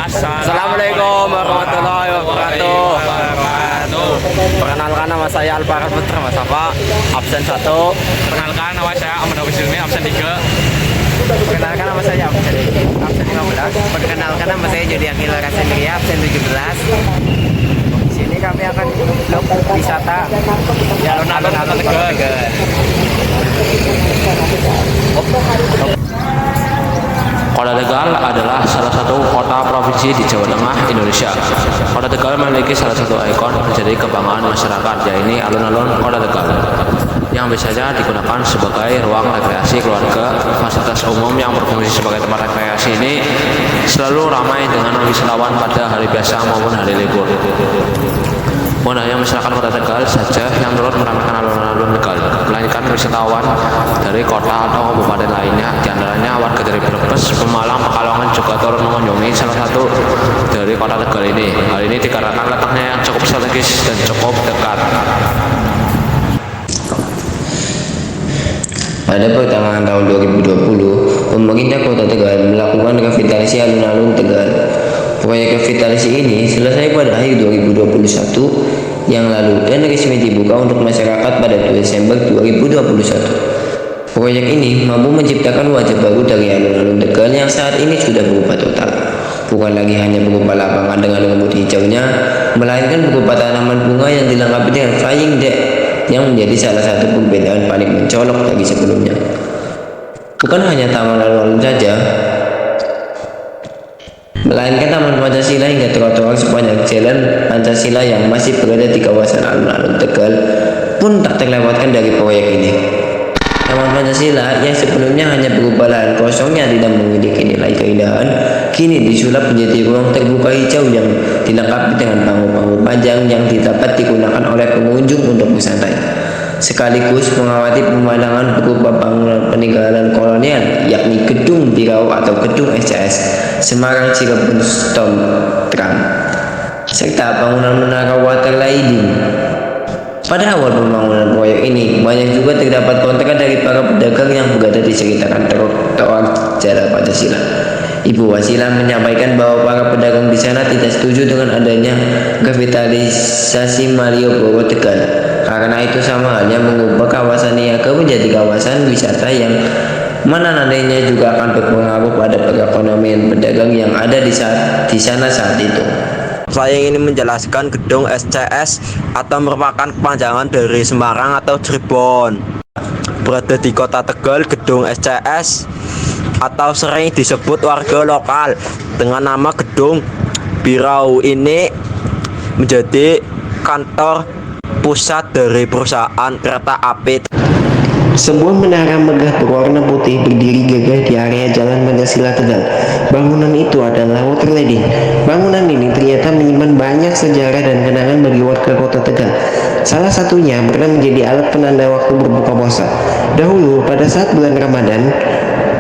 Assalamualaikum warahmatullahi wabarakatuh. Perkenalkan nama saya Alvaro Putra Mas Apa, absen 1. Perkenalkan nama saya Ahmad Hafiz Hilmi, absen 3. Perkenalkan nama saya absen 15. Perkenalkan nama saya Jody Akil Rasendria, absen 17. Di sini kami akan vlog wisata Ya, alun-alun Kota Tegal. Kota Tegal adalah salah satu kota provinsi di Jawa Tengah, Indonesia. Kota Tegal memiliki salah satu ikon menjadi kebanggaan masyarakat, yaitu alun-alun Kota Tegal, yang biasanya digunakan sebagai ruang rekreasi keluarga. Fasilitas umum yang berfungsi sebagai tempat rekreasi ini selalu ramai dengan wisatawan pada hari biasa maupun hari libur. Bukan hanya masyarakat Kota Tegal saja yang turut meramaikan alun-alun Tegal, melainkan wisatawan dari kota atau kabupaten lainnya, diantaranya warga dari Brebes, Pemalang, Pekalongan juga turut mengunjungi salah satu dari kota Tegal ini. Hal ini dikarenakan letaknya yang cukup strategis dan cukup dekat. Pada pertengahan tahun 2020, pemerintah Kota Tegal melakukan revitalisasi alun-alun Tegal. Proyek revitalisasi ini selesai pada akhir 2021 yang lalu dan resmi dibuka untuk masyarakat pada 2 Desember 2021. Proyek ini mampu menciptakan wajah baru dari alun-alun Tegal yang saat ini sudah berubah total. Bukan lagi hanya berupa lapangan dengan rumput hijaunya, melainkan berupa tanaman bunga yang dilengkapi dengan flying deck yang menjadi salah satu perbedaan paling mencolok dari sebelumnya. Bukan hanya taman alun-alun saja, melainkan Taman Pancasila hingga trotoar sepanjang jalan Pancasila yang masih berada di kawasan alun-alun Tegal pun tak terlewatkan dari proyek ini. Taman Pancasila yang sebelumnya hanya berupa lahan kosong yang tidak memiliki nilai keindahan, kini disulap menjadi ruang terbuka hijau yang dilengkapi dengan panggung-panggung panjang yang dapat digunakan oleh pengunjung untuk bersantai, sekaligus mengawati pemandangan berupa bangunan peninggalan kolonial, yakni Gedung Birau atau Gedung SCS Semarang Cirebon Storm Trump, serta bangunan menara water sliding. Pada awal pembangunan proyek ini, banyak juga terdapat kontra dari para pedagang yang berada di sekitaran trotoar Jalan Pancasila. Ibu Wasila menyampaikan bahwa para pedagang di sana tidak setuju dengan adanya revitalisasi Malioboro Tegal. Karena itu sama halnya mengubah kawasan Niaga menjadi kawasan wisata yang mana nantinya juga akan berpengaruh pada perekonomian pedagang yang ada di sana saat itu. Saya ingin menjelaskan gedung SCS atau merupakan kepanjangan dari Semarang atau Cirebon. Berada di Kota Tegal, gedung SCS atau sering disebut warga lokal dengan nama Gedung Birau ini menjadi kantor pusat dari perusahaan kereta api. Sebuah menara megah berwarna putih berdiri gagah di area Jalan Pancasila Tegal. Bangunan itu adalah water sliding. Bangunan ini ternyata menyimpan banyak sejarah dan kenangan bagi warga Kota Tegal. Salah satunya pernah menjadi alat penanda waktu berbuka puasa. Dahulu pada saat bulan Ramadan,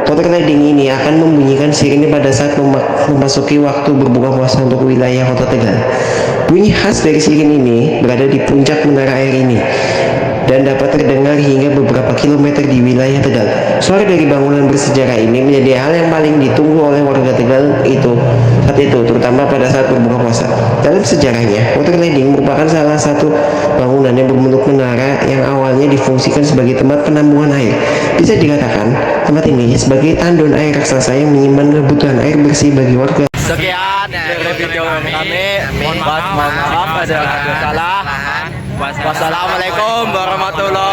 water sliding ini akan membunyikan sirine pada saat memasuki waktu berbuka puasa untuk wilayah Kota Tegal. Bunyi khas dari sirine ini berada di puncak menara air ini dan dapat terdengar hingga beberapa kilometer di wilayah Tegal. Suara dari bangunan bersejarah ini menjadi hal yang paling ditunggu oleh warga Tegal saat itu, terutama pada saat berbuka puasa. Dalam sejarahnya, water sliding merupakan salah satu bangunan yang berbentuk menara yang awalnya difungsikan sebagai tempat penampungan air. Bisa dikatakan, tempat ini sebagai tandon air raksasa yang menyimpan kebutuhan air bersih bagi warga. Sekian dari video kami. Mohon maaf ada salah. Wassalamualaikum warahmatullahi